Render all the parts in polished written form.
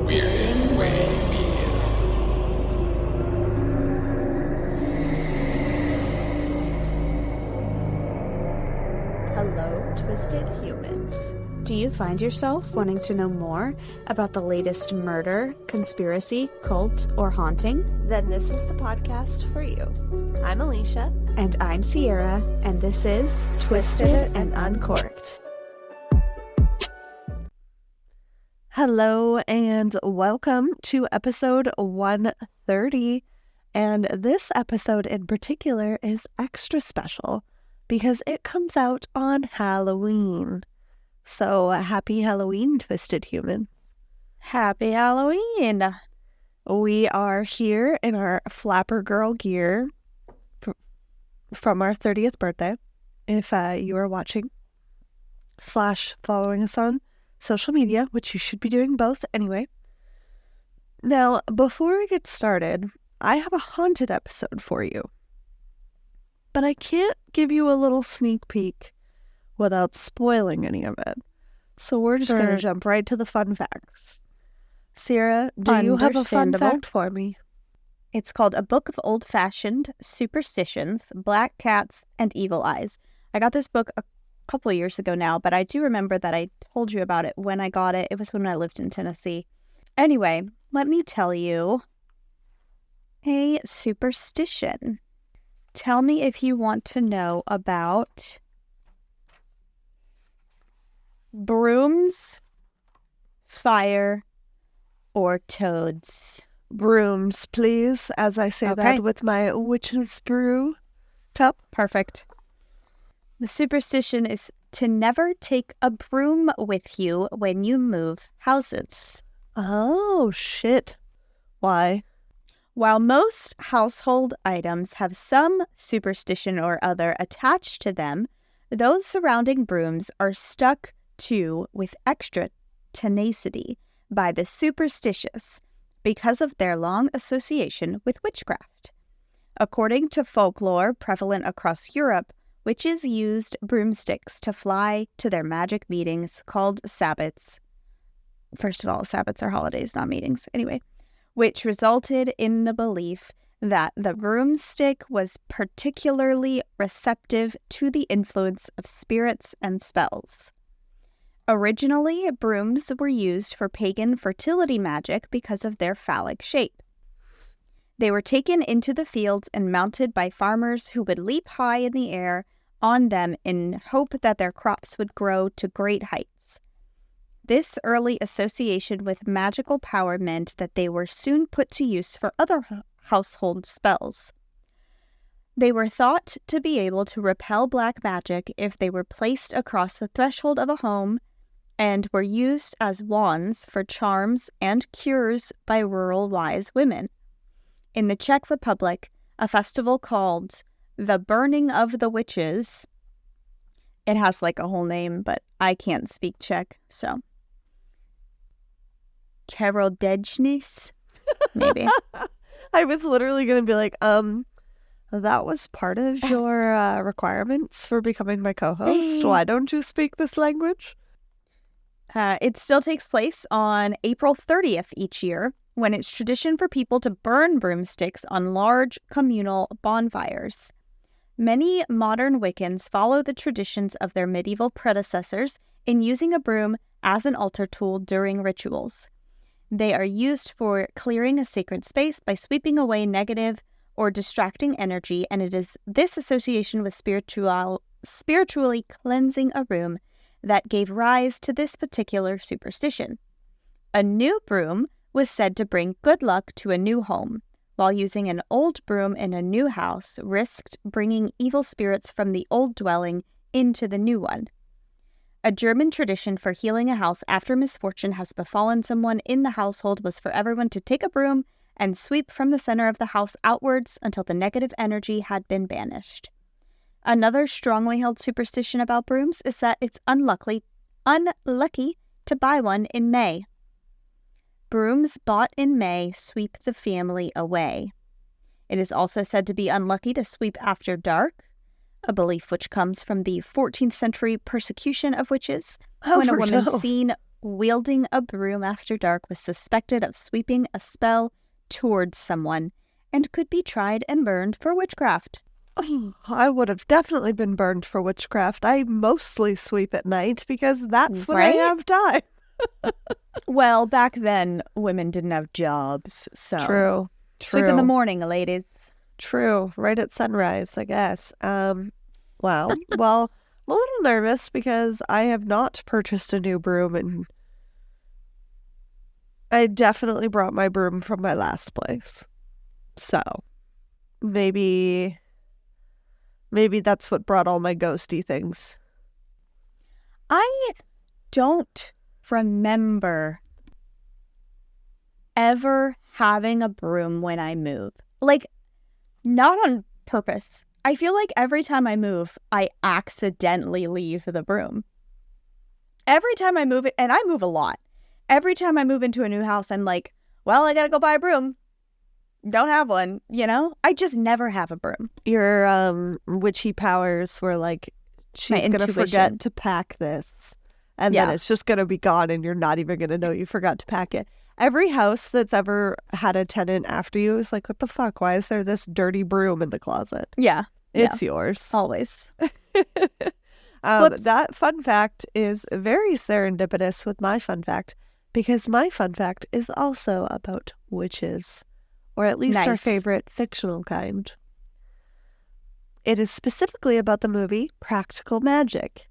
We're in Way Media. Hello, Twisted Humans. Do you find yourself wanting to know more about the latest murder, conspiracy, cult, or haunting? Then this is the podcast for you. I'm Alecia. And I'm Sierra, and this is Twisted and Uncorked. Hello and welcome to episode 130. And this episode in particular is extra special because it comes out on Halloween. So happy Halloween, Twisted Human. Happy Halloween. We are here in our Flapper Girl gear from our 30th birthday. If you are watching / following us on social media, which you should be doing both anyway. Now, before we get started, I have a haunted episode for you. But I can't give you a little sneak peek without spoiling any of it. So we're just going to jump right to the fun facts. Sarah, do you have a fun fact for me? It's called A Book of Old-Fashioned Superstitions, Black Cats, and Evil Eyes. I got this book a couple of years ago now, but I do remember that I told you about it when I got it. It was when I lived in Tennessee. Anyway, let me tell you a superstition. Tell me if you want to know about brooms, fire, or toads. Brooms, please, as I say that with my witch's brew cup. Perfect. The superstition is to never take a broom with you when you move houses. Oh, shit. Why? While most household items have some superstition or other attached to them, those surrounding brooms are stuck to with extra tenacity by the superstitious because of their long association with witchcraft. According to folklore prevalent across Europe, witches used broomsticks to fly to their magic meetings called sabbats. First of all, sabbats are holidays, not meetings. Anyway, which resulted in the belief that the broomstick was particularly receptive to the influence of spirits and spells. Originally, brooms were used for pagan fertility magic because of their phallic shape. They were taken into the fields and mounted by farmers who would leap high in the air on them in hope that their crops would grow to great heights. This early association with magical power meant that they were soon put to use for other household spells. They were thought to be able to repel black magic if they were placed across the threshold of a home and were used as wands for charms and cures by rural wise women. In the Czech Republic, a festival called the Burning of the Witches, it has like a whole name, but I can't speak Czech, so Karodejnis, maybe. I was literally going to be like, that was part of your requirements for becoming my co-host. Why don't you speak this language? It still takes place on April 30th each year, when it's tradition for people to burn broomsticks on large communal bonfires. Many modern Wiccans follow the traditions of their medieval predecessors in using a broom as an altar tool during rituals. They are used for clearing a sacred space by sweeping away negative or distracting energy, and it is this association with spiritually cleansing a room that gave rise to this particular superstition. A new broom was said to bring good luck to a new home, while using an old broom in a new house risked bringing evil spirits from the old dwelling into the new one. A German tradition for healing a house after misfortune has befallen someone in the household was for everyone to take a broom and sweep from the center of the house outwards until the negative energy had been banished. Another strongly held superstition about brooms is that it's unlucky to buy one in May. Brooms bought in May sweep the family away. It is also said to be unlucky to sweep after dark, a belief which comes from the 14th century persecution of witches, Oh, when a for woman no. seen wielding a broom after dark was suspected of sweeping a spell towards someone and could be tried and burned for witchcraft. I would have definitely been burned for witchcraft. I mostly sweep at night because that's when Right? I have time. Well, back then, women didn't have jobs, so True. sweep in the morning, ladies. True. Right at sunrise, I guess. Wow. Well, I'm a little nervous because I have not purchased a new broom, and I definitely brought my broom from my last place. So maybe that's what brought all my ghosty things. I don't remember ever having a broom when I move. Like, not on purpose. I feel like every time I move, I accidentally leave the broom. Every time I move it, and I move a lot. Every time I move into a new house, I'm like, well, I gotta go buy a broom. Don't have one, you know? I just never have a broom. Your witchy powers were like, she's gonna intuition. forget to pack this, and then Yeah. it's just gonna be gone, and you're not even gonna know you forgot to pack it. Every house that's ever had a tenant after you is like, what the fuck? Why is there this dirty broom in the closet? Yeah. It's yours. Always. That fun fact is very serendipitous with my fun fact, because my fun fact is also about witches, or at least our Nice. favorite fictional kind. It is specifically about the movie Practical Magic.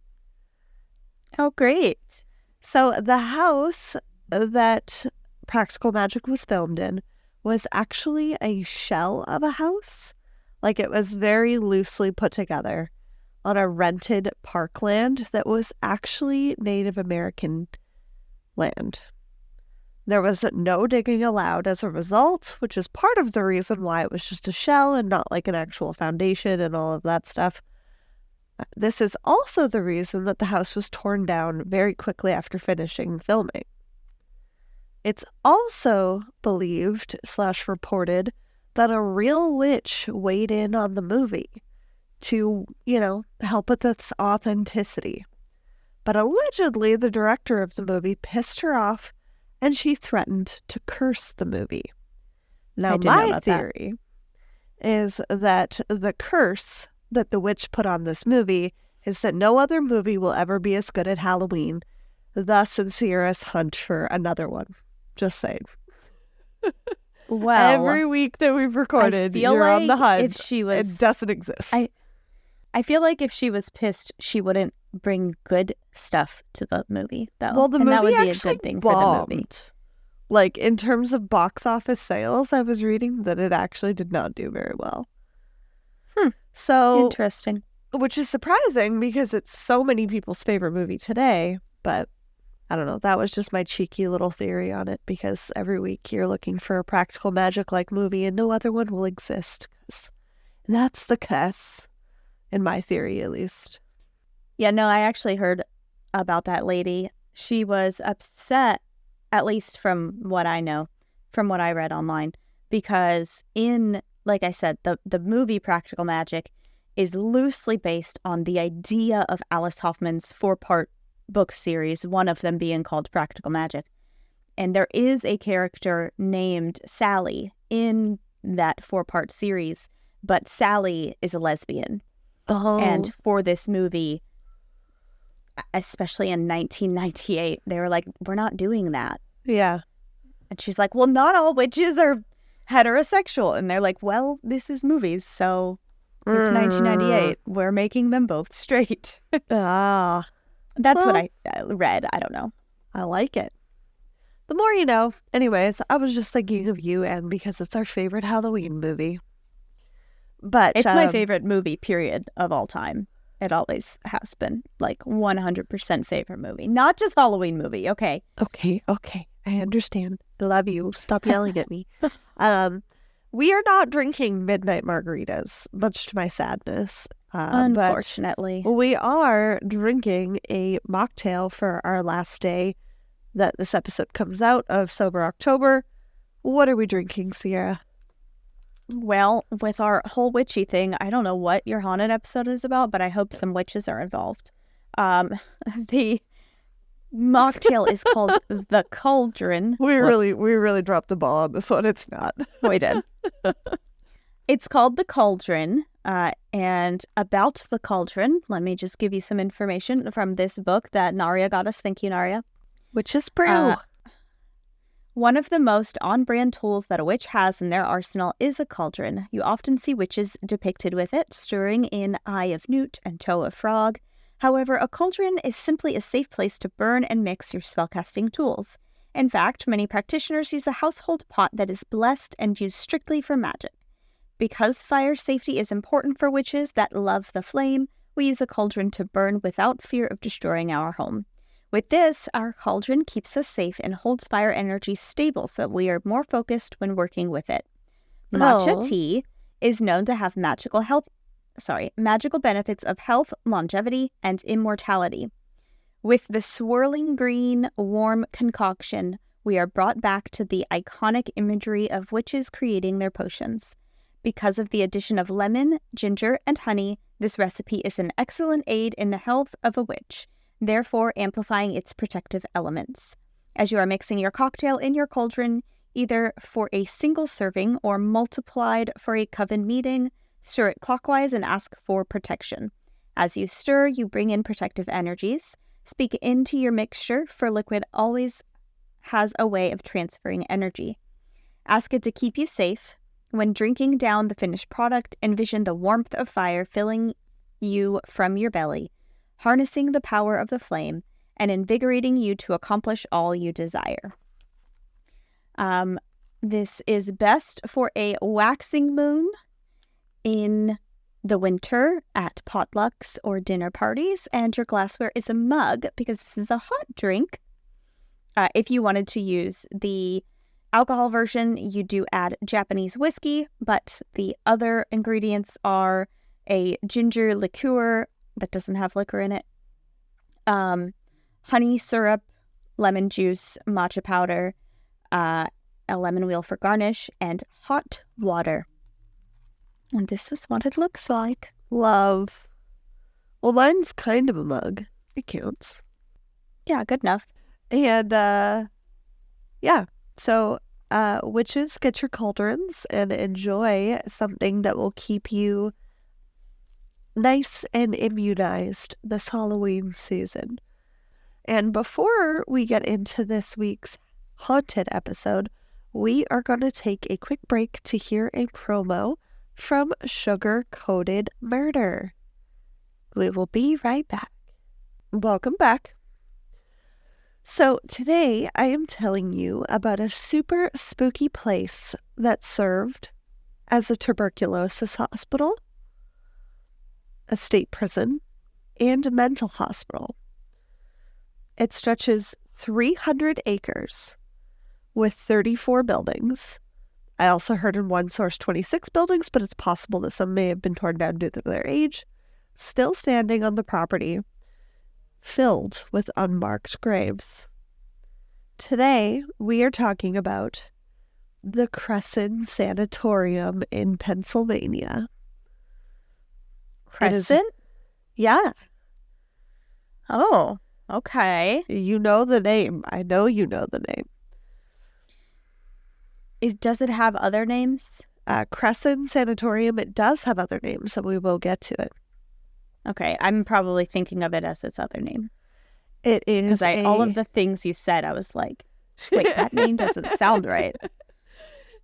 Oh, great. So the house that Practical Magic was filmed in was actually a shell of a house. Like, it was very loosely put together on a rented parkland that was actually Native American land. There was no digging allowed as a result, which is part of the reason why it was just a shell and not like an actual foundation and all of that stuff. This is also the reason that the house was torn down very quickly after finishing filming. It's also believed / reported that a real witch weighed in on the movie to, help with its authenticity. But allegedly, the director of the movie pissed her off and she threatened to curse the movie. Now, I didn't know my about that. theory is that the curse that the witch put on this movie is that no other movie will ever be as good at Halloween, thus in Sierra's hunt for another one. Just saying. Well, Every week that we've recorded, feel you're on the like hunt. if she was- It doesn't exist. I feel like if she was pissed, she wouldn't bring good stuff to the movie, though. Well, the and movie that would be a actually good thing bombed. for the movie. Like, in terms of box office sales, I was reading that it actually did not do very well. So, Interesting. which is surprising because it's so many people's favorite movie today, but I don't know. That was just my cheeky little theory on it, because every week you're looking for a Practical Magic-like movie and no other one will exist. 'Cause that's the case, in my theory at least. Yeah, no, I actually heard about that lady. She was upset, at least from what I know, from what I read online, because like I said, the movie Practical Magic is loosely based on the idea of Alice Hoffman's 4-part book series, one of them being called Practical Magic. And there is a character named Sally in that 4-part series, but Sally is a lesbian. Oh. And for this movie, especially in 1998, they were like, we're not doing that. Yeah. And she's like, well, not all witches are heterosexual. And they're like, well, this is movies, so it's 1998. We're making them both straight. Ah. That's what Well, I read. I don't know. I like it. The more you know. Anyways, I was just thinking of you, and because it's our favorite Halloween movie. But It's my favorite movie, period, of all time. It always has been, like, 100% favorite movie. Not just Halloween movie, okay? Okay. I understand. I love you. Stop yelling at me. We are not drinking midnight margaritas, much to my sadness. Unfortunately. But we are drinking a mocktail for our last day that this episode comes out of Sober October. What are we drinking, Sierra? Well, with our whole witchy thing, I don't know what your haunted episode is about, but I hope some witches are involved. The mocktail is called the Cauldron. We Whoops. really dropped the ball on this one. It's not. We did. It's called the Cauldron. And about the Cauldron, let me just give you some information from this book that Naria got us. Thank you, Naria. Which is brew. One of the most on-brand tools that a witch has in their arsenal is a cauldron. You often see witches depicted with it, stirring in eye of newt and toe of frog. However, a cauldron is simply a safe place to burn and mix your spellcasting tools. In fact, many practitioners use a household pot that is blessed and used strictly for magic. Because fire safety is important for witches that love the flame, we use a cauldron to burn without fear of destroying our home. With this, our cauldron keeps us safe and holds fire energy stable so that we are more focused when working with it. Matcha tea is known to have magical benefits of health, longevity, and immortality. With the swirling green, warm concoction, we are brought back to the iconic imagery of witches creating their potions. Because of the addition of lemon, ginger, and honey, this recipe is an excellent aid in the health of a witch, therefore amplifying its protective elements. As you are mixing your cocktail in your cauldron, either for a single serving or multiplied for a coven meeting, stir it clockwise and ask for protection. As you stir, you bring in protective energies. Speak into your mixture, for liquid always has a way of transferring energy. Ask it to keep you safe. When drinking down the finished product, envision the warmth of fire filling you from your belly, harnessing the power of the flame, and invigorating you to accomplish all you desire. This is best for a waxing moon in the winter at potlucks or dinner parties, and your glassware is a mug because this is a hot drink. If you wanted to use the alcohol version, you do add Japanese whiskey, but the other ingredients are a ginger liqueur that doesn't have liquor in it, honey syrup, lemon juice, matcha powder, a lemon wheel for garnish, and hot water. And this is what it looks like. Love. Well, mine's kind of a mug. It counts. Yeah, good enough. And, yeah. So, witches, get your cauldrons and enjoy something that will keep you nice and immunized this Halloween season. And before we get into this week's haunted episode, we are going to take a quick break to hear a promo from Sugar Coated Murder. We will be right back. Welcome back. So today I am telling you about a super spooky place that served as a tuberculosis hospital, a state prison, and a mental hospital. It stretches 300 acres with 34 buildings. I also heard in one source 26 buildings, but it's possible that some may have been torn down due to their age, still standing on the property, filled with unmarked graves. Today, we are talking about the Cresson Sanitorium in Pennsylvania. Crescent? Yeah. Oh, okay. You know the name. I know you know the name. Does it have other names? Cresson Sanatorium, it does have other names, so we will get to it. Okay, I'm probably thinking of it as its other name. It is Because all of the things you said, I was like, wait, that name doesn't sound right.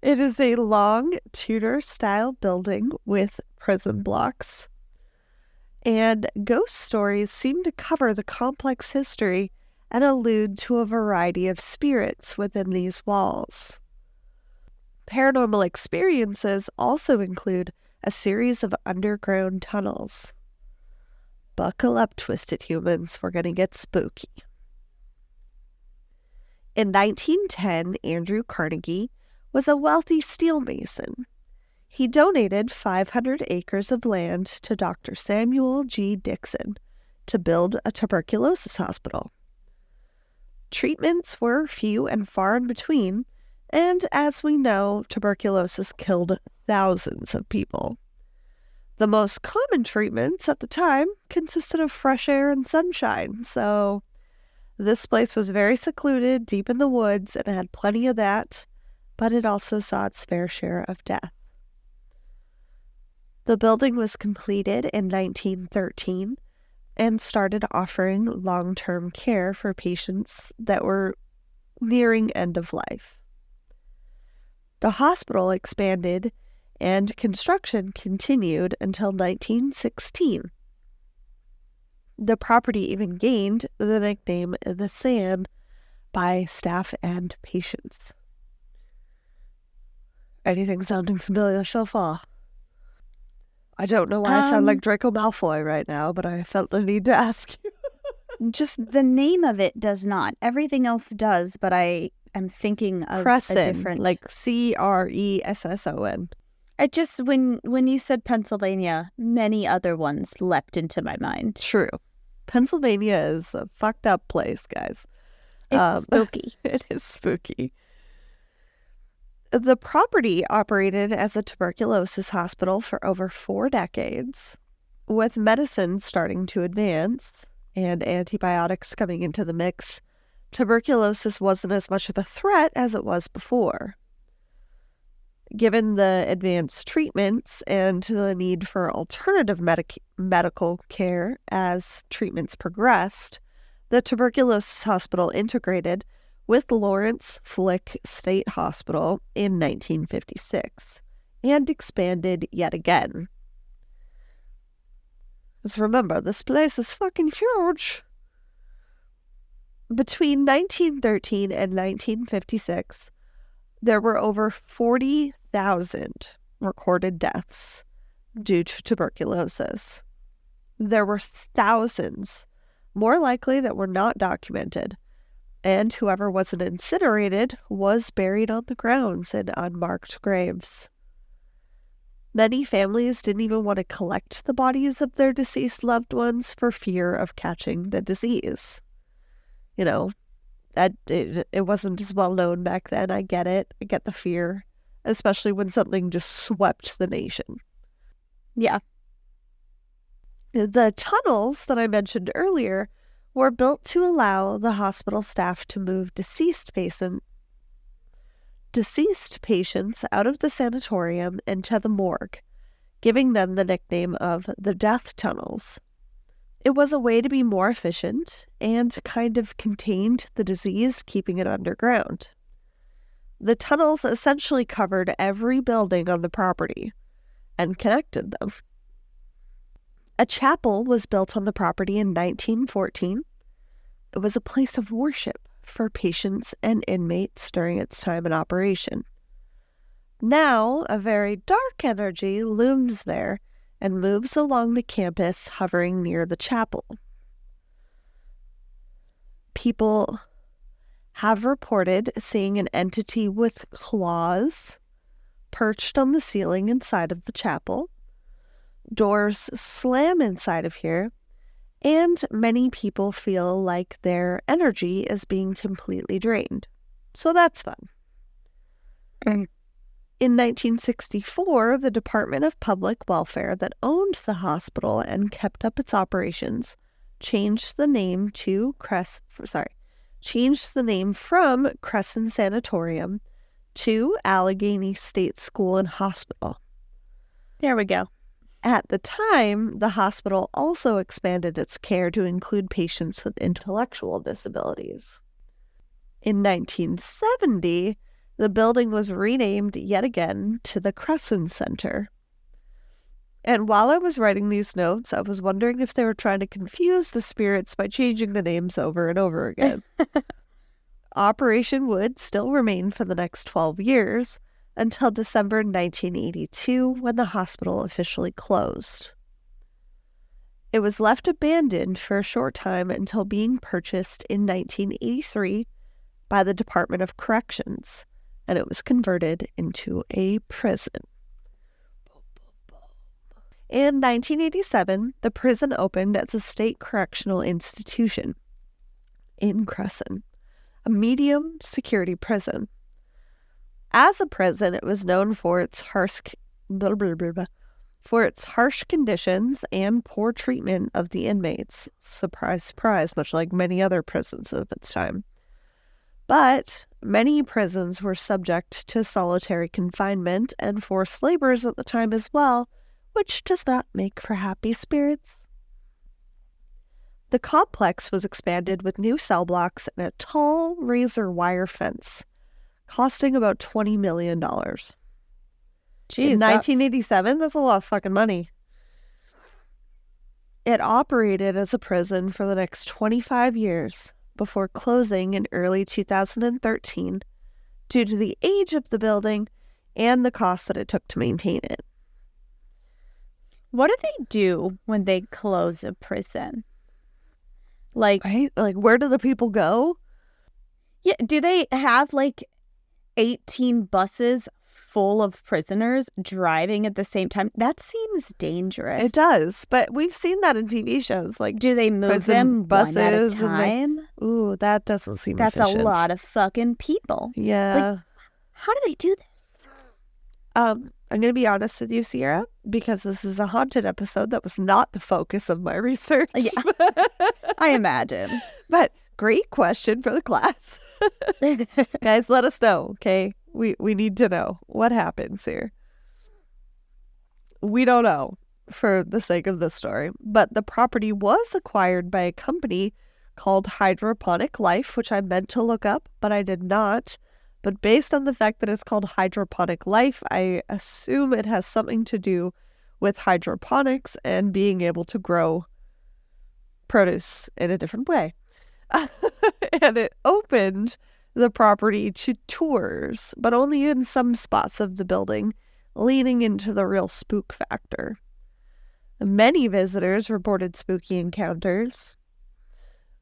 It is a long Tudor-style building with prison blocks. And ghost stories seem to cover the complex history and allude to a variety of spirits within these walls. Paranormal experiences also include a series of underground tunnels. Buckle up, twisted humans. We're going to get spooky. In 1910, Andrew Carnegie was a wealthy steelmason. He donated 500 acres of land to Dr. Samuel G. Dixon to build a tuberculosis hospital. Treatments were few and far in between, and as we know, tuberculosis killed thousands of people. The most common treatments at the time consisted of fresh air and sunshine, so this place was very secluded, deep in the woods, and had plenty of that, but it also saw its fair share of death. The building was completed in 1913 and started offering long-term care for patients that were nearing end of life. The hospital expanded and construction continued until 1916. The property even gained the nickname the Sand by staff and patients. Anything sounding familiar so far? I don't know why I sound like Draco Malfoy right now, but I felt the need to ask you. Just the name of it does not. Everything else does, but I am thinking of Cresson, a different... like Cresson. I just, when you said Pennsylvania, many other ones leapt into my mind. True. Pennsylvania is a fucked up place, guys. It's spooky. It is spooky. The property operated as a tuberculosis hospital for over 4 decades, with medicine starting to advance and antibiotics coming into the mix. Tuberculosis wasn't as much of a threat as it was before. Given the advanced treatments and the need for alternative medical care as treatments progressed, the tuberculosis hospital integrated with Lawrence Flick State Hospital in 1956 and expanded yet again. Just remember, this place is fucking huge. Between 1913 and 1956, there were over 40,000 recorded deaths due to tuberculosis. There were thousands, more likely, that were not documented, and whoever wasn't incinerated was buried on the grounds in unmarked graves. Many families didn't even want to collect the bodies of their deceased loved ones for fear of catching the disease. You know, that it wasn't as well known back then. I get it. I get the fear, especially when something just swept the nation. Yeah. The tunnels that I mentioned earlier were built to allow the hospital staff to move deceased patients out of the sanatorium into the morgue, giving them the nickname of the death tunnels. It was a way to be more efficient and kind of contained the disease, keeping it underground. The tunnels essentially covered every building on the property and connected them. A chapel was built on the property in 1914. It was a place of worship for patients and inmates during its time in operation. Now, a very dark energy looms there and moves along the campus, hovering near the chapel. People have reported seeing an entity with claws perched on the ceiling inside of the chapel. Doors slam inside of here, and many people feel like their energy is being completely drained. So that's fun. In 1964, the Department of Public Welfare that owned the hospital and kept up its operations changed the name from Cresson Sanitorium to Allegheny State School and Hospital. There we go. At the time, the hospital also expanded its care to include patients with intellectual disabilities. In 1970, the building was renamed yet again to the Cresson Center. And while I was writing these notes, I was wondering if they were trying to confuse the spirits by changing the names over and over again. Operation would still remain for the next 12 years, until December 1982, when the hospital officially closed. It was left abandoned for a short time until being purchased in 1983 by the Department of Corrections, and it was converted into a prison. In 1987, the prison opened as a state correctional institution in Cresson, a medium security prison. As a prison, it was known for its harsh blah, blah, blah, blah, for its harsh conditions and poor treatment of the inmates. Surprise, surprise, much like many other prisons of its time. But many prisons were subject to solitary confinement and forced labors at the time as well, which does not make for happy spirits. The complex was expanded with new cell blocks and a tall razor wire fence, costing about $20 million. Jeez, In 1987, that's a lot of fucking money. It operated as a prison for the next 25 years before closing in early 2013 due to the age of the building and the cost that it took to maintain it. What do they do when they close a prison? Like, Right? Like, where do the people go? yeah, do they have like 18 buses full of prisoners driving at the same time? That seems dangerous. It does, but we've seen that in TV shows. Like, Do they move prison them buses one at a and they- time? ooh, that doesn't seem That's efficient. a lot of fucking people. Yeah. How do they do this? I'm going to be honest with you, Sierra, because this is a haunted episode. That was not the focus of my research. Yeah. I imagine. But great question for the class. Guys, let us know, okay? We need to know what happens here. We don't know for the sake of this story, but the property was acquired by a company called Hydroponic Life, which I meant to look up, but I did not. But based on the fact that it's called Hydroponic Life, I assume it has something to do with hydroponics and being able to grow produce in a different way. And it opened the property to tours, but only in some spots of the building, leaning into the real spook factor. Many visitors reported spooky encounters.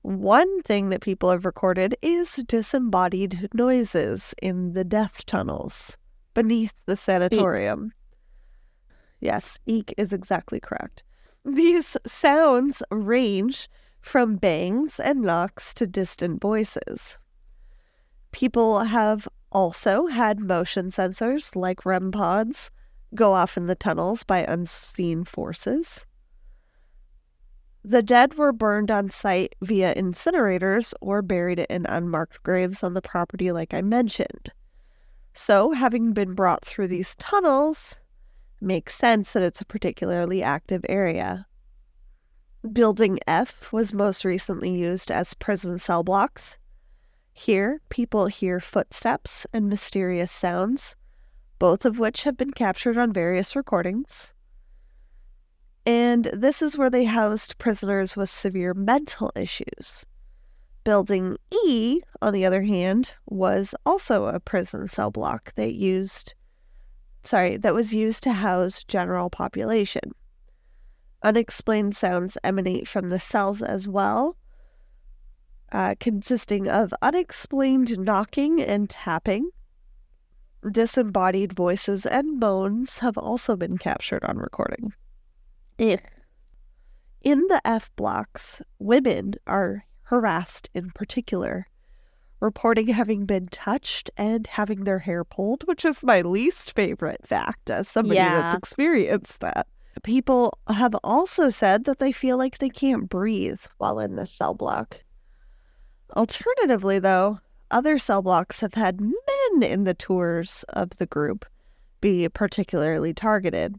One thing that people have recorded is disembodied noises in the death tunnels beneath the sanatorium. Yes, eek is exactly correct. These sounds range from bangs and knocks to distant voices. People have also had motion sensors, like REM pods, go off in the tunnels by unseen forces. The dead were burned on site via incinerators or buried in unmarked graves on the property, like I mentioned. So, having been brought through these tunnels, makes sense that it's a particularly active area. Building F was most recently used as prison cell blocks. Here, people hear footsteps and mysterious sounds, both of which have been captured on various recordings. And this is where they housed prisoners with severe mental issues. Building E, on the other hand, was also a prison cell block that was used to house general population. Unexplained sounds emanate from the cells as well, consisting of unexplained knocking and tapping. Disembodied voices and moans have also been captured on recording. Ugh. In the F blocks, women are harassed in particular, reporting having been touched and having their hair pulled, which is my least favorite fact as somebody that's experienced that. People have also said that they feel like they can't breathe while in this cell block. Alternatively, though, other cell blocks have had men in the tours of the group be particularly targeted.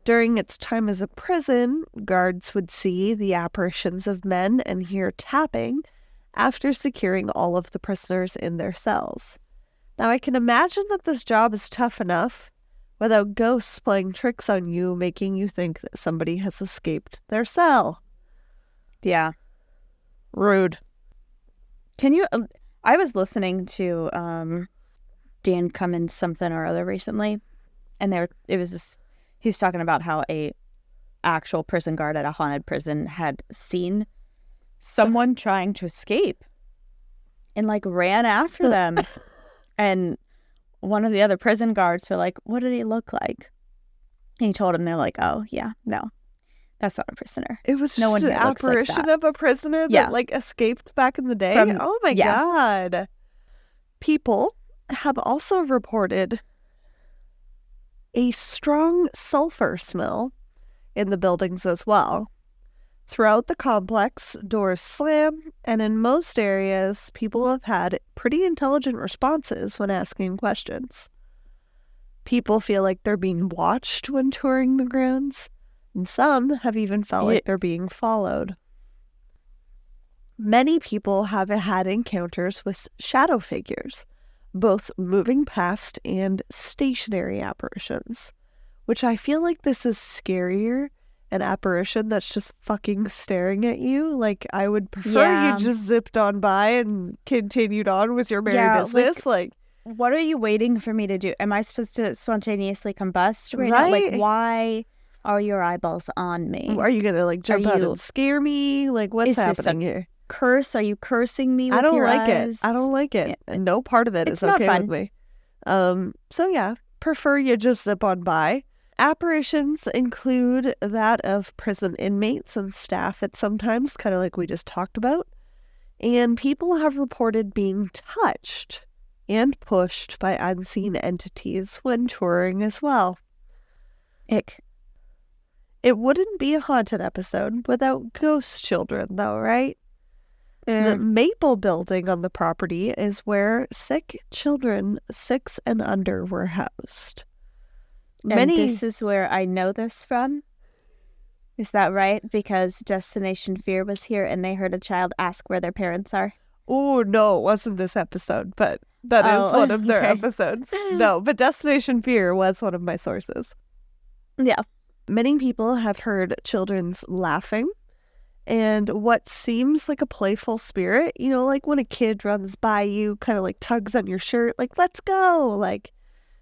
During its time as a prison, guards would see the apparitions of men and hear tapping after securing all of the prisoners in their cells. Now, I can imagine that this job is tough enough without ghosts playing tricks on you, making you think that somebody has escaped their cell. Yeah. Rude. Can you... I was listening to Dan Cummins something or other recently, and he was talking about how a actual prison guard at a haunted prison had seen someone trying to escape and like ran after them. And one of the other prison guards were like, "What do they look like?" And he told him, they're like, "Oh yeah, no, that's not a prisoner." It was No just one an here looks like apparition that. of a prisoner that Yeah. like escaped back in the day. Oh my yeah. God. People have also reported a strong sulfur smell in the buildings as well. Throughout the complex, doors slam, and in most areas, people have had pretty intelligent responses when asking questions. People feel like they're being watched when touring the grounds, and some have even felt like they're being followed. Many people have had encounters with shadow figures, both moving past and stationary apparitions, which I feel like this is scarier. An apparition that's just fucking staring at you. Like, I would prefer you just zipped on by and continued on with your merry business. Like, what are you waiting for me to do? Am I supposed to spontaneously combust right now? Like, why are your eyeballs on me? Are you gonna like jump out and scare me? Like, what's happening here? Curse? Are you cursing me with your eyes? I don't like it. Yeah. No part of it is okay with me. So yeah, prefer you just zip on by. Apparitions include that of prison inmates and staff at sometimes, kind of like we just talked about. And people have reported being touched and pushed by unseen entities when touring as well. Ick. It wouldn't be a haunted episode without ghost children, though, right? The Maple building on the property is where sick children 6 and under were housed. And this is where I know this from. Is that right? Because Destination Fear was here and they heard a child ask where their parents are. Oh, no, it wasn't this episode, but that is one of their episodes. No, but Destination Fear was one of my sources. Yeah. Many people have heard children's laughing and what seems like a playful spirit, you know, like when a kid runs by you, kind of like tugs on your shirt, like, let's go, like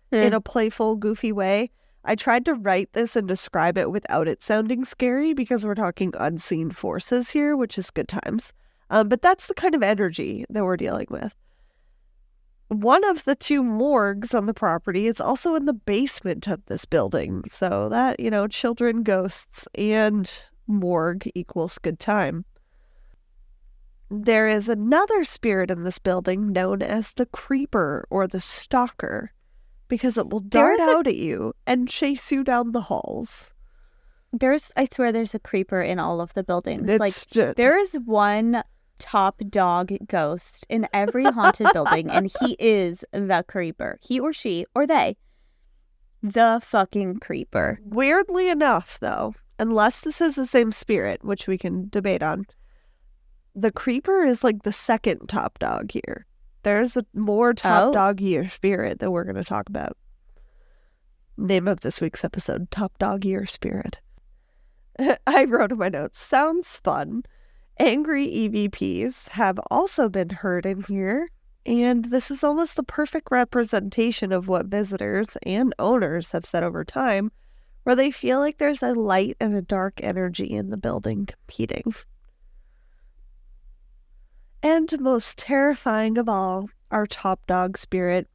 in a playful, goofy way. I tried to write this and describe it without it sounding scary because we're talking unseen forces here, which is good times. But that's the kind of energy that we're dealing with. One of the 2 morgues on the property is also in the basement of this building. So that, you know, children, ghosts, and morgue equals good time. There is another spirit in this building known as the creeper or the stalker, because it will dart out at you and chase you down the halls. I swear there's a creeper in all of the buildings. It's there is one top dog ghost in every haunted building, and he is the creeper. He or she or they. The fucking creeper. Weirdly enough, though, unless this is the same spirit, which we can debate on, the creeper is like the second top dog here. There's a more top dog-ier spirit that we're going to talk about. Name of this week's episode, Top Dog-ier Spirit. I wrote in my notes, sounds fun. Angry EVPs have also been heard in here, and this is almost a perfect representation of what visitors and owners have said over time, where they feel like there's a light and a dark energy in the building competing. And most terrifying of all, our top dog spirit,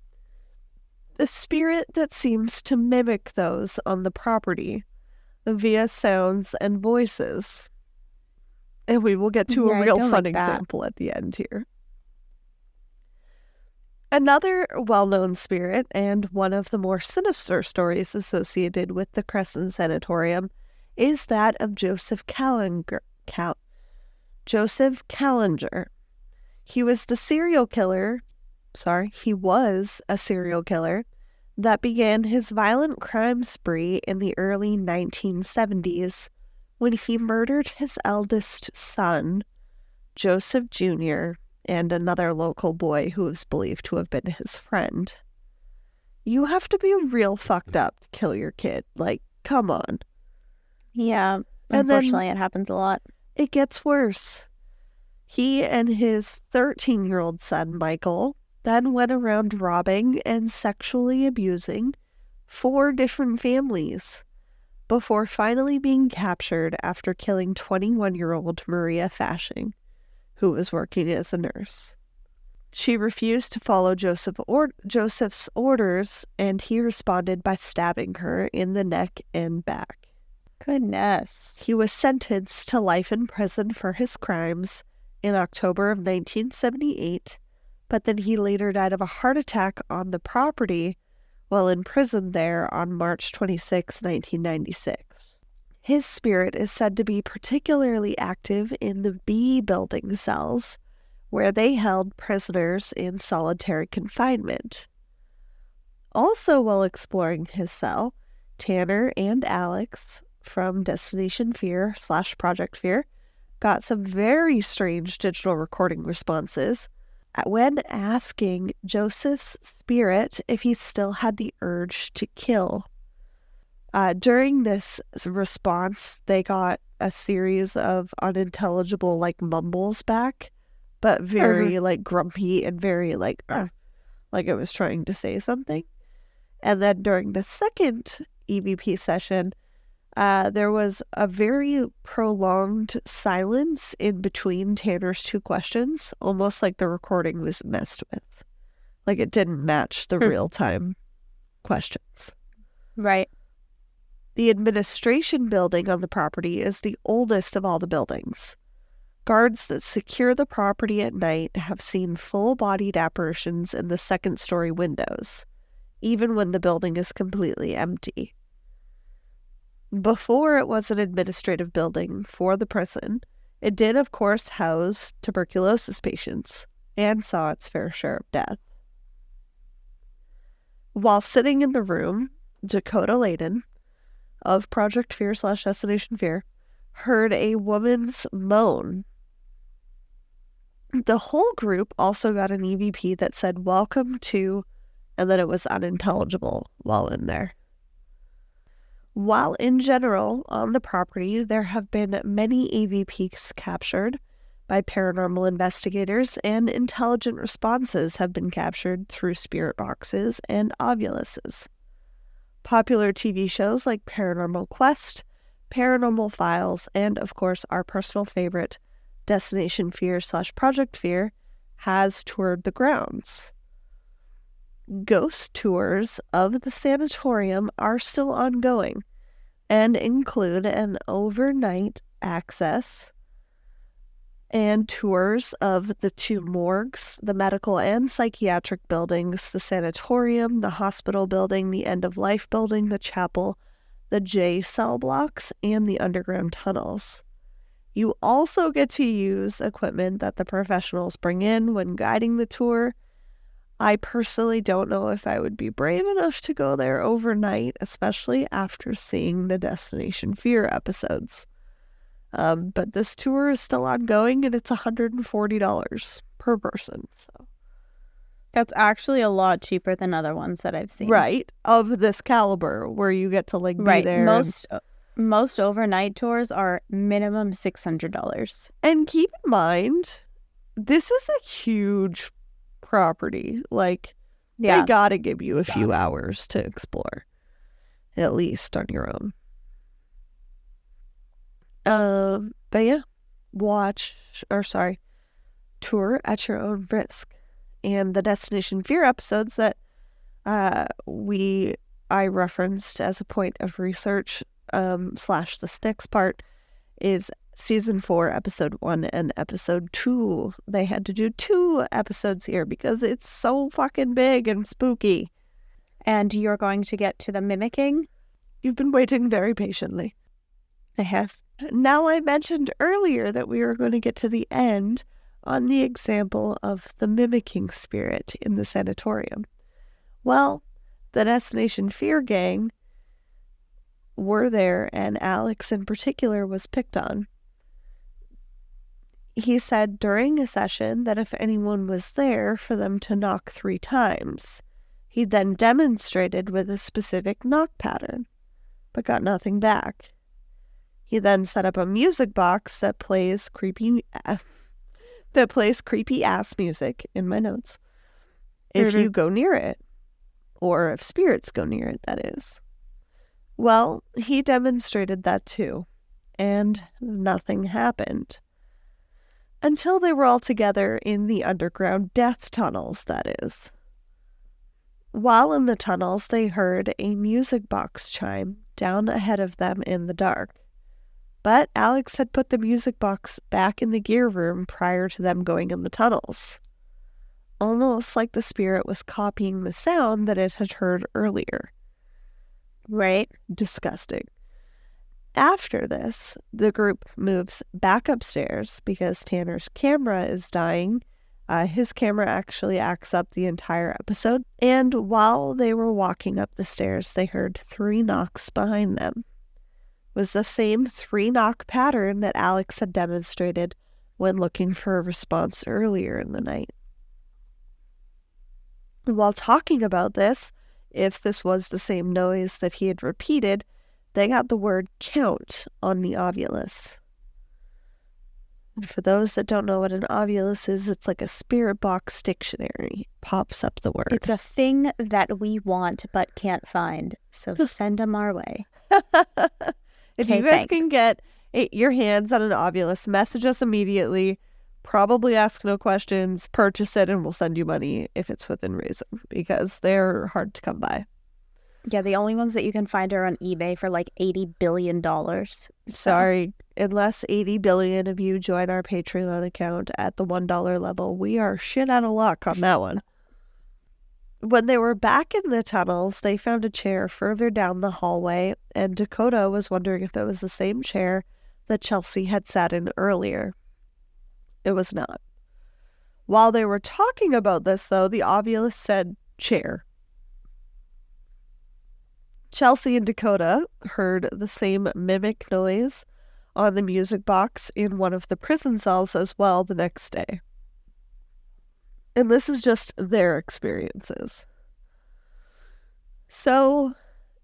the spirit that seems to mimic those on the property via sounds and voices. And we will get to a real fun example at the end here. Another well-known spirit, and one of the more sinister stories associated with the Cresson Sanitorium, is that of Joseph Callinger. He was a serial killer that began his violent crime spree in the early 1970s when he murdered his eldest son, Joseph Jr., and another local boy who is believed to have been his friend. You have to be real fucked up to kill your kid. Like, come on. Yeah, unfortunately it happens a lot. It gets worse. He and his 13-year-old son, Michael, then went around robbing and sexually abusing 4 different families before finally being captured after killing 21-year-old Maria Fashing, who was working as a nurse. She refused to follow Joseph's orders, and he responded by stabbing her in the neck and back. Goodness. He was sentenced to life in prison for his crimes in October of 1978, but then he later died of a heart attack on the property while in prison there on March 26, 1996. His spirit is said to be particularly active in the B building cells, where they held prisoners in solitary confinement. Also, while exploring his cell, Tanner and Alex from Destination Fear / Project Fear got some very strange digital recording responses when asking Joseph's spirit if he still had the urge to kill. During this response, they got a series of unintelligible, mumbles back, but very, grumpy and very, like it was trying to say something. And then during the second EVP session, there was a very prolonged silence in between Tanner's two questions, almost like the recording was messed with. Like it didn't match the real-time questions. Right. The administration building on the property is the oldest of all the buildings. Guards that secure the property at night have seen full-bodied apparitions in the second-story windows, even when the building is completely empty. Before it was an administrative building for the prison, it did, of course, house tuberculosis patients and saw its fair share of death. While sitting in the room, Dakota Layden of Project Fear / Destination Fear heard a woman's moan. The whole group also got an EVP that said, "Welcome to," and then it was unintelligible while in there. While in general, on the property, there have been many EVPs captured by paranormal investigators, and intelligent responses have been captured through spirit boxes and ovuluses. Popular TV shows like Paranormal Quest, Paranormal Files, and, of course, our personal favorite, Destination Fear / Project Fear, has toured the grounds. Ghost tours of the sanatorium are still ongoing and include an overnight access and tours of the two morgues, the medical and psychiatric buildings, the sanatorium, the hospital building, the end-of-life building, the chapel, the J cell blocks, and the underground tunnels. You also get to use equipment that the professionals bring in when guiding the tour. I personally don't know if I would be brave enough to go there overnight, especially after seeing the Destination Fear episodes. But this tour is still ongoing, and it's $140 per person. So That's actually a lot cheaper than other ones that I've seen. right, of this caliber, where you get to be Right. there. Most overnight tours are minimum $600. And keep in mind, this is a huge property. They gotta give you a few hours to explore, at least on your own. But yeah, tour at your own risk. And the Destination Fear episodes that I referenced as a point of research / this next part is season 4, episode 1 and episode 2. They had to do 2 episodes here because it's so fucking big and spooky. And you're going to get to the mimicking? You've been waiting very patiently. I have. Now, I mentioned earlier that we were going to get to the end on the example of the mimicking spirit in the sanatorium. Well, the Destination Fear gang were there, and Alex in particular was picked on. He said during a session that if anyone was there, for them to knock 3 times. He then demonstrated with a specific knock pattern, but got nothing back. He then set up a music box that plays creepy ass music, in my notes, if you go near it, or if spirits go near it, that is. Well, he demonstrated that too, and nothing happened. Until they were all together in the underground death tunnels, that is. While in the tunnels, they heard a music box chime down ahead of them in the dark. But Alex had put the music box back in the gear room prior to them going in the tunnels. almost like the spirit was copying the sound that it had heard earlier. Right. Disgusting. After this, the group moves back upstairs because Tanner's camera is dying. His camera actually acts up the entire episode. And while they were walking up the stairs, they heard 3 knocks behind them. It was the same 3-knock pattern that Alex had demonstrated when looking for a response earlier in the night. While talking about this, if this was the same noise that he had repeated, they got the word count on the ovulus. And for those that don't know what an ovulus is, it's like a spirit box dictionary. Pops up the word. It's a thing that we want but can't find, so send them our way. If Okay, you guys thanks. can get your hands on an ovulus, message us immediately. Probably ask no questions, purchase it, and we'll send you money if it's within reason, because they're hard to come by. Yeah, the only ones that you can find are on eBay for like $80 billion. Sorry, unless 80 billion of you join our Patreon account at the $1 level, we are shit out of luck on that one. When they were back in the tunnels, they found a chair further down the hallway, and Dakota was wondering if it was the same chair that Chelsea had sat in earlier. It was not. While they were talking about this, though, the ovulus said chair. Chelsea and Dakota heard the same mimic noise on the music box in one of the prison cells as well the next day. And this is just their experiences. So,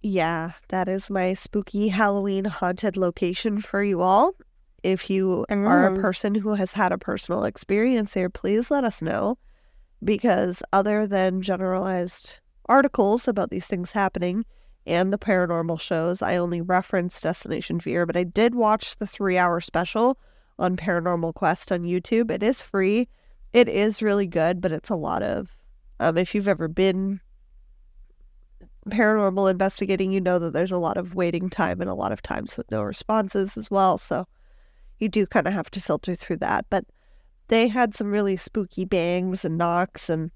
yeah, that is my spooky Halloween haunted location for you all. If you are a person who has had a personal experience here, please let us know. Because other than generalized articles about these things happening and the paranormal shows, I only referenced Destination Fear, but I did watch the 3-hour special on Paranormal Quest on YouTube. It is free. It is really good, but it's a lot of, if you've ever been paranormal investigating, you know that there's a lot of waiting time and a lot of times with no responses as well. So you do kind of have to filter through that. But they had some really spooky bangs and knocks, and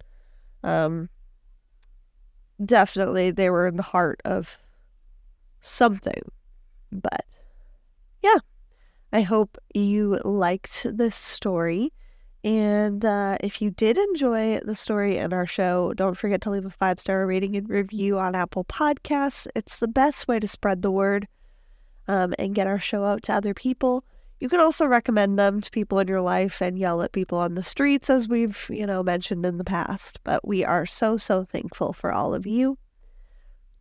definitely they were in the heart of something. But yeah, I hope you liked this story. And if you did enjoy the story and our show, don't forget to leave a 5-star rating and review on Apple Podcasts. It's the best way to spread the word and get our show out to other people. You can also recommend them to people in your life and yell at people on the streets, as we've, mentioned in the past. But we are so, so thankful for all of you.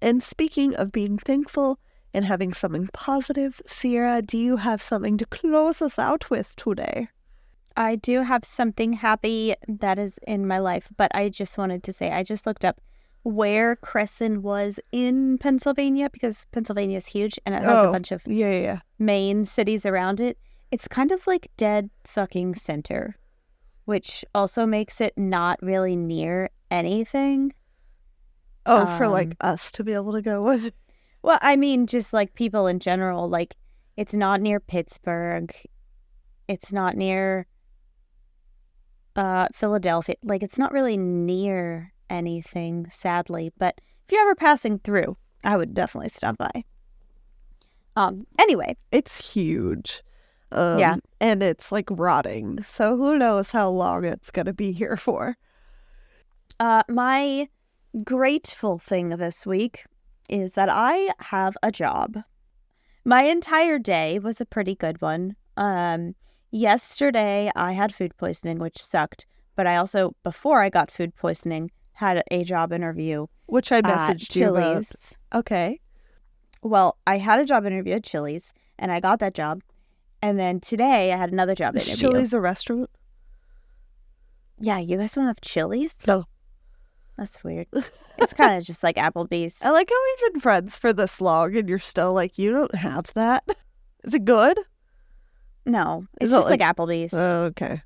And speaking of being thankful and having something positive, Sierra, do you have something to close us out with today? I do have something happy that is in my life, but I just wanted to say I just looked up where Cresson was in Pennsylvania, because Pennsylvania is huge and it has a bunch of main cities around it. It's kind of like dead fucking center, which also makes it not really near anything. Oh, for like us to be able to go with? Well, I mean, just like people in general, like it's not near Pittsburgh. It's not near Philadelphia. Like it's not really near anything, sadly. But if you're ever passing through, I would definitely stop by. Anyway. It's huge. Yeah. And it's like rotting. So who knows how long it's going to be here for. My grateful thing this week is that I have a job. My entire day was a pretty good one. Yesterday I had food poisoning, which sucked. But I also, before I got food poisoning, had a job interview. Which I messaged you about. Chili's. Okay. Well, I had a job interview at Chili's, and I got that job. And then today I had another job interview. Is Chili's a restaurant? Yeah, you guys don't have Chili's? No. That's weird. It's kind of just like Applebee's. I like how we've been friends for this long and you're still like, you don't have that? Is it good? No, it's Is it just like Applebee's. Oh, okay.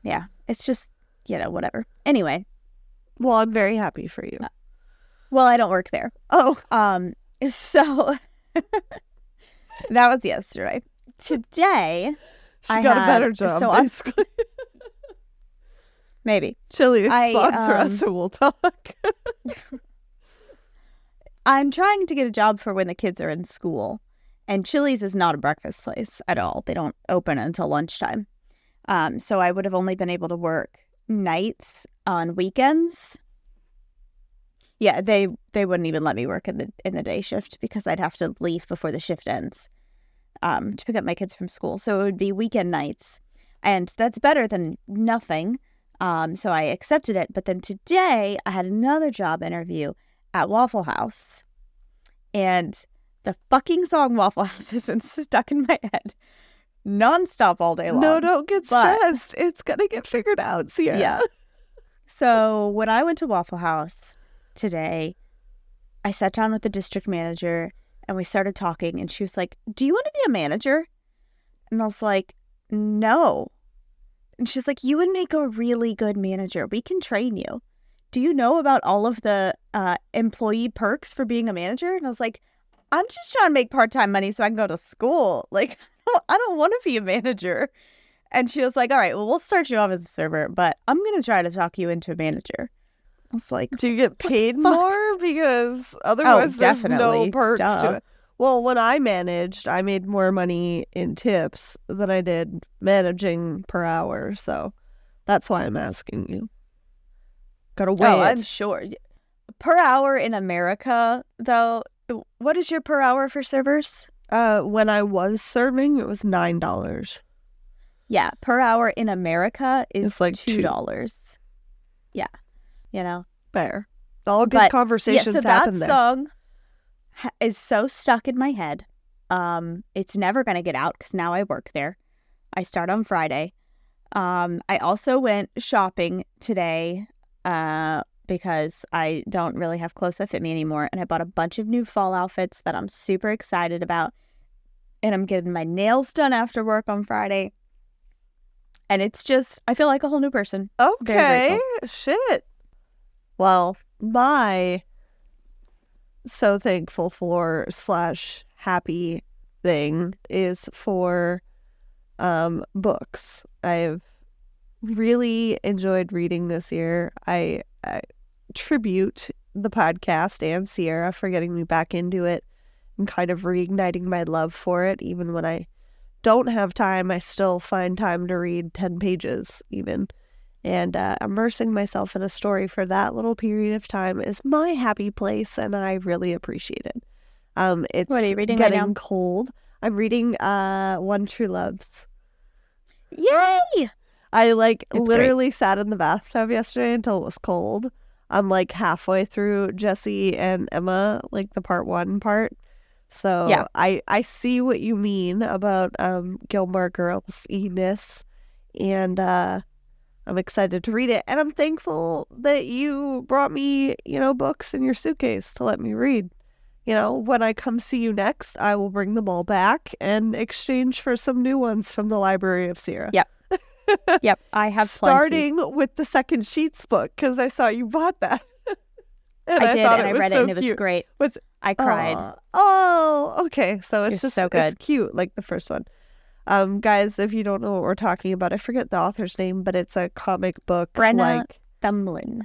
Yeah, it's just, whatever. Anyway. Well, I'm very happy for you. Well, I don't work there. Oh. So that was yesterday. Today, She got a better job, so basically. Maybe. Chili's I, sponsor us, so we'll talk. I'm trying to get a job for when the kids are in school. And Chili's is not a breakfast place at all. They don't open until lunchtime. So I would have only been able to work nights on weekends. Yeah, they wouldn't even let me work in the day shift because I'd have to leave before the shift ends to pick up my kids from school. So it would be weekend nights. And that's better than nothing. So I accepted it. But then today I had another job interview at Waffle House. And the fucking song Waffle House has been stuck in my head nonstop all day long. No, don't get stressed. It's going to get figured out, Sierra. Yeah. So when I went to Waffle House today, I sat down with the district manager and we started talking. And she was like, "Do you want to be a manager?" And I was like, "No." And she's like, "You would make a really good manager. We can train you. Do you know about all of the employee perks for being a manager?" And I was like, "I'm just trying to make part-time money so I can go to school. Like, I don't want to be a manager." And she was like, "All right, well, we'll start you off as a server, but I'm going to try to talk you into a manager." I was like, do you get paid fuck? more? Because otherwise there's no definitely. perks Duh. to it. Well, when I managed, I made more money in tips than I did managing per hour. So that's why I'm asking you. Gotta weigh Oh, it. I'm sure. Per hour in America, though, what is your per hour for servers? When I was serving, it was $9. Yeah, per hour in America is It's like $2. Yeah, you know. Fair. All good But, conversations yeah, so happen that there. song is so stuck in my head. It's never going to get out because now I work there. I start on Friday. I also went shopping today because I don't really have clothes that fit me anymore. And I bought a bunch of new fall outfits that I'm super excited about. And I'm getting my nails done after work on Friday. And it's just, I feel like a whole new person. Very Okay. grateful. Shit. Well, my so thankful for / happy thing is for books. I've really enjoyed reading this year. I tribute the podcast and Sierra for getting me back into it and kind of reigniting my love for it. Even when I don't have time, I still find time to read 10 pages even. And immersing myself in a story for that little period of time is my happy place, and I really appreciate it. It's What are you reading right getting now? cold. I'm reading One True Loves. Yay! I It's literally sat in the bathtub yesterday until it was cold. I'm halfway through Jesse and Emma, the part 1 part. So Yeah. I see what you mean about Gilmore Girls-iness, and I'm excited to read it. And I'm thankful that you brought me, books in your suitcase to let me read. When I come see you next, I will bring them all back and exchange for some new ones from the Library of Sierra. Yep. Yep, I have Starting with the Second Sheets book, because I saw you bought that. And I did, thought and I was read so it, and it was cute. great. What's I cried. Oh, okay. So it's It's just so good. It's cute, like the first one. Guys, if you don't know what we're talking about, I forget the author's name, but it's a comic book, Brenna Thumlin.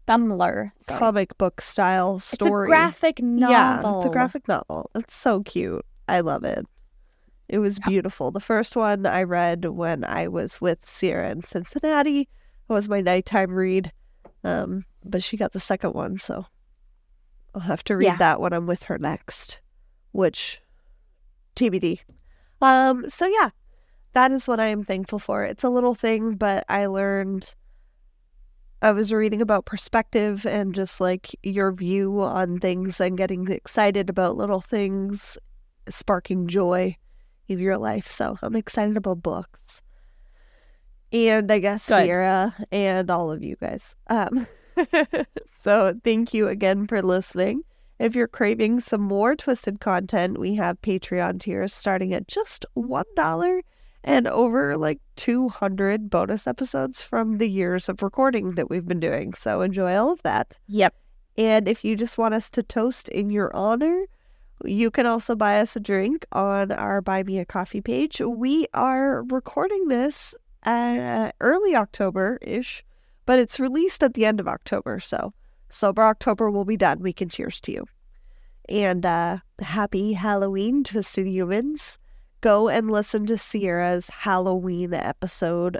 Thumler. Sorry. comic book style story. It's a graphic novel. Yeah, it's a graphic novel. It's so cute. I love it. It was beautiful. The first one I read when I was with Sierra in Cincinnati. It was my nighttime read. But she got the second one, so I'll have to read that when I'm with her next, which TBD. So yeah, that is what I am thankful for. It's a little thing, but I was reading about perspective and just your view on things and getting excited about little things, sparking joy in your life. So I'm excited about books. And I guess Good. Sierra and all of you guys. So thank you again for listening. If you're craving some more Twisted content, we have Patreon tiers starting at just $1 and over 200 bonus episodes from the years of recording that we've been doing. So enjoy all of that. Yep. And if you just want us to toast in your honor, you can also buy us a drink on our Buy Me a Coffee page. We are recording this early October-ish. But it's released at the end of October, so Sober October will be done. We can cheers to you. And happy Halloween, Twisted Humans. Go and listen to Sierra's Halloween episode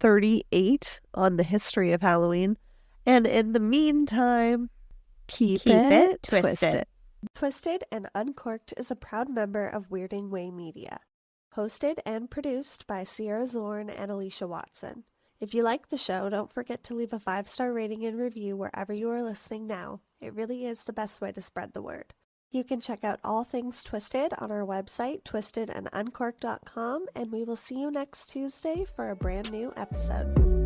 38 on the history of Halloween. And in the meantime, keep it twisted. Twisted and Uncorked is a proud member of Weirding Way Media. Hosted and produced by Sierra Zorn and Alecia Watson. If you like the show, don't forget to leave a 5-star rating and review wherever you are listening now. It really is the best way to spread the word. You can check out all things Twisted on our website, twistedanduncorked.com, and we will see you next Tuesday for a brand new episode.